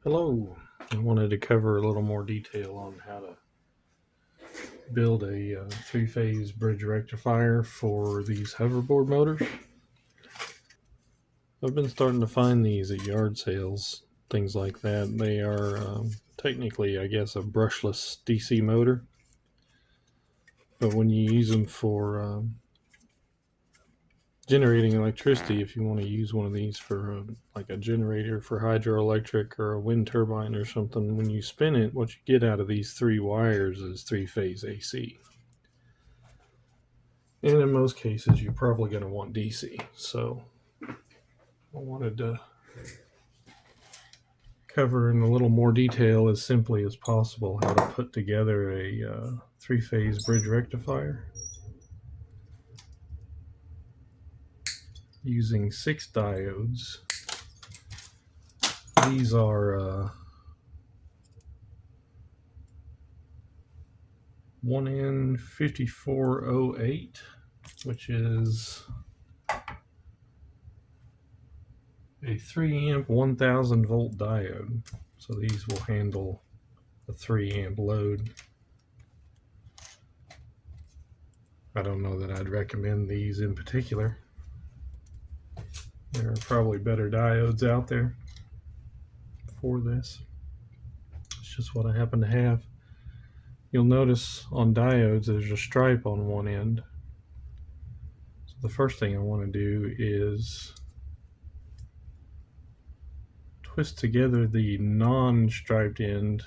Hello. I wanted to cover a little more detail on how to build a three-phase bridge rectifier for these hoverboard motors. I've been starting to find these at yard sales, things like that. They are technically, I guess, a brushless DC motor, but when you use them for generating electricity, if you want to use one of these for like a generator for hydroelectric or a wind turbine or something, when you spin it, what you get out of these three wires is three-phase AC. And in most cases, you're probably going to want DC. So I wanted to cover in a little more detail as simply as possible how to put together a three-phase bridge rectifier using 6 diodes. These are 1N5408, which is a 3 amp 1000 volt diode. So these will handle a 3 amp load. I don't know that I'd recommend these in particular. There are probably better diodes out there for this. It's just what I happen to have. You'll notice on diodes there's a stripe on one end. So the first thing I want to do is twist together the non-striped end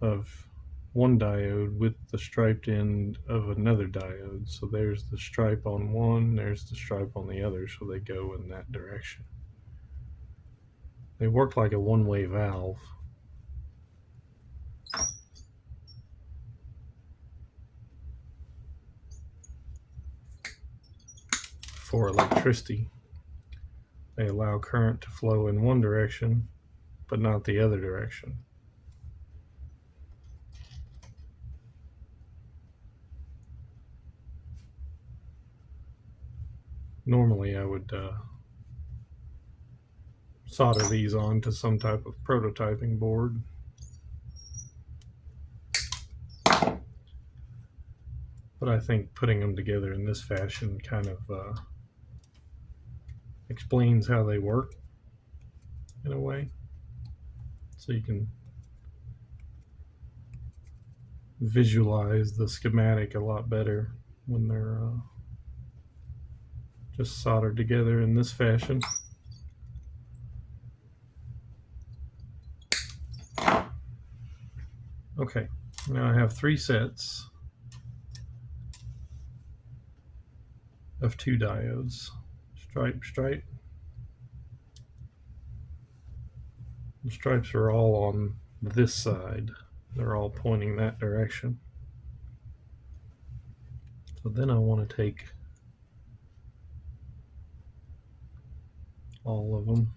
of one diode with the striped end of another diode. So there's the stripe on one, there's the stripe on the other, so they go in that direction. They work like a one-way valve. For electricity, they allow current to flow in one direction, but not the other direction. Normally I would solder these onto some type of prototyping board. But I think putting them together in this fashion kind of explains how they work in a way. So you can visualize the schematic a lot better when they're just soldered together in this fashion. Okay, now I have 3 sets of 2 diodes. Stripe, stripe. The stripes are all on this side. They're all pointing that direction. So then I want to take all of them.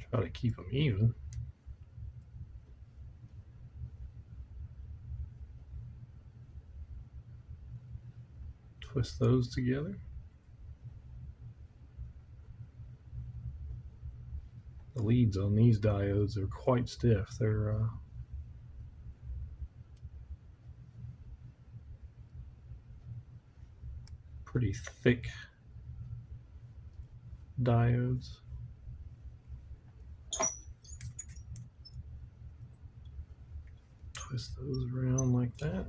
Try to keep them even. Twist those together. The leads on these diodes are quite stiff. They're pretty thick diodes. Twist those around like that.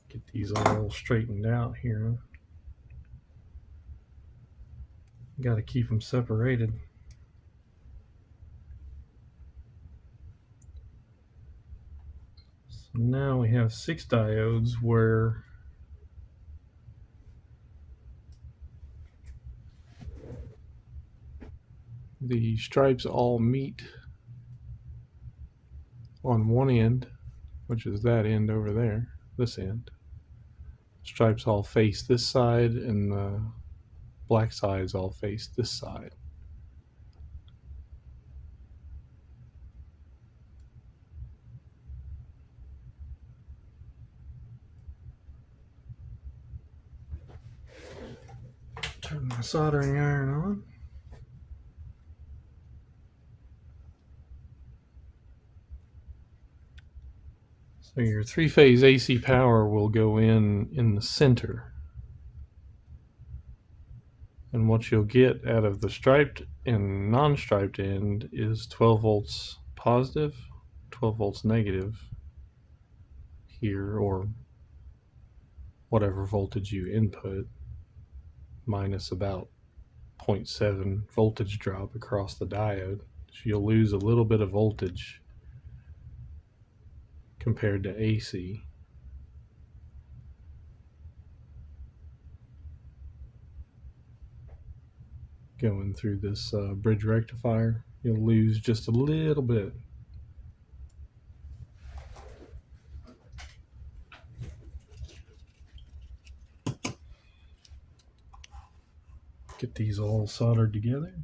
Get these all straightened out here. Got to keep them separated. So now we have 6 diodes where the stripes all meet on one end, which is that end over there, this end. stripes all face this side and the black sides all face this side. Turn my soldering iron on. So your three-phase AC power will go in the center. And what you'll get out of the striped and non-striped end is 12 volts positive, 12 volts negative here, or whatever voltage you input, minus about 0.7 voltage drop across the diode. So you'll lose a little bit of voltage compared to AC. Going through this bridge rectifier, you'll lose just a little bit. Get these all soldered together.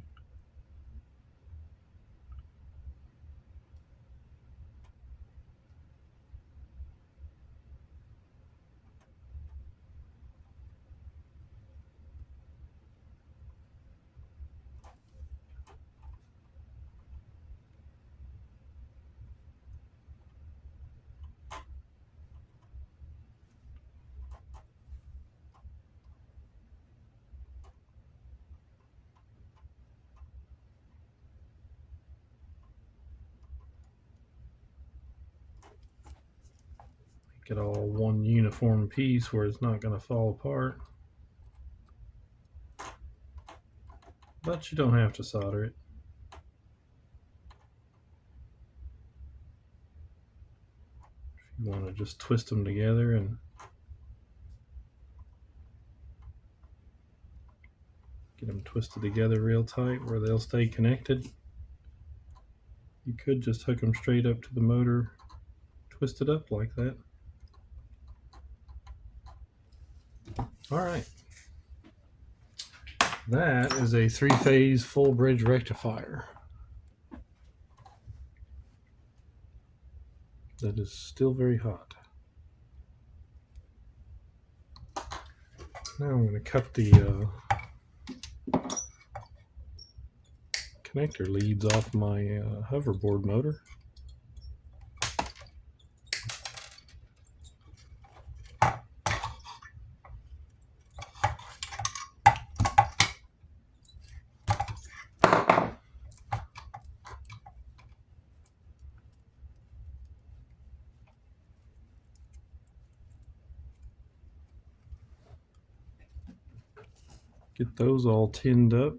Get all one uniform piece where it's not going to fall apart. But you don't have to solder it. If you want to just twist them together and get them twisted together real tight where they'll stay connected, you could just hook them straight up to the motor, twist it up like that. Alright, that is a three-phase full bridge rectifier. That is still very hot. Now I'm going to cut the connector leads off my hoverboard motor. Get those all tinned up.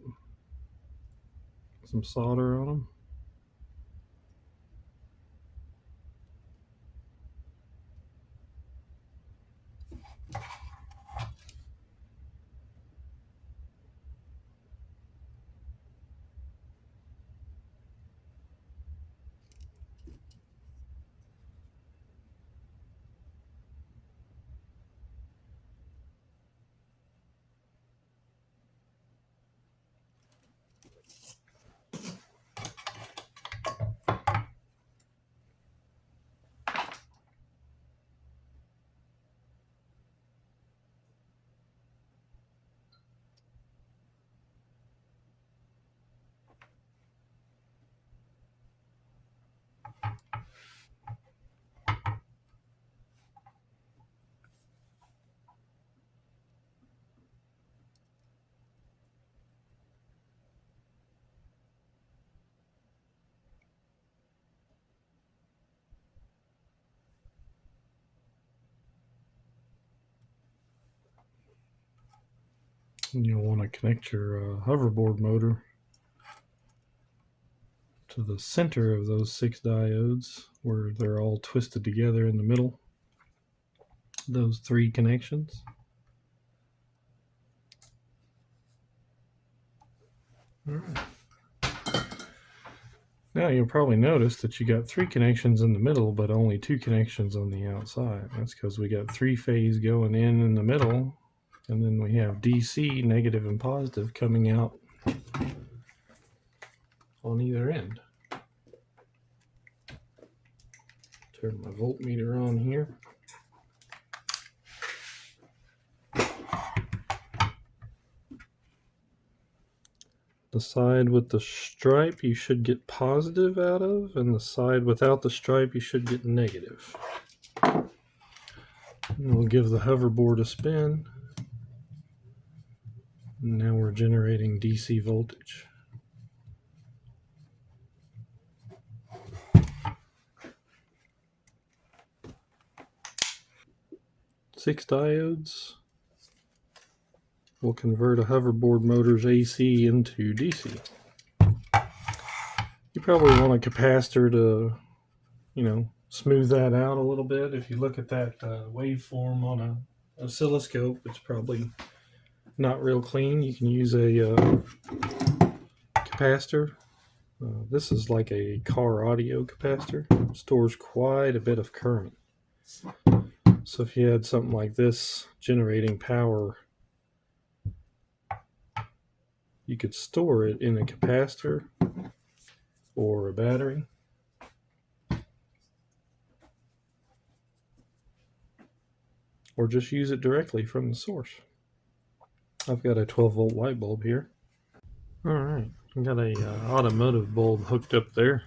Some solder on them. And you'll want to connect your hoverboard motor to the center of those 6 diodes where they're all twisted together in the middle. Those 3 connections. All right. Now you'll probably notice that you got 3 connections in the middle, but only 2 connections on the outside. That's because we got 3-phase going in the middle, and then we have DC, negative and positive, coming out on either end. Turn my voltmeter on here. The side with the stripe you should get positive out of, and the side without the stripe you should get negative. And we'll give the hoverboard a spin. And now we're generating DC voltage. Six diodes will convert a hoverboard motor's AC into DC. You probably want a capacitor to, smooth that out a little bit. If you look at that waveform on an oscilloscope, it's probably not real clean. You can use a capacitor. This is like a car audio capacitor. It stores quite a bit of current. So if you had something like this generating power, you could store it in a capacitor or a battery. Or just use it directly from the source. I've got a 12-volt light bulb here. All right, I've got a automotive bulb hooked up there.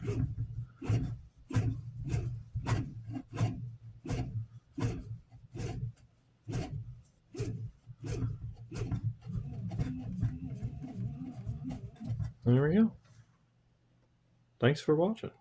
There we go. Thanks for watching.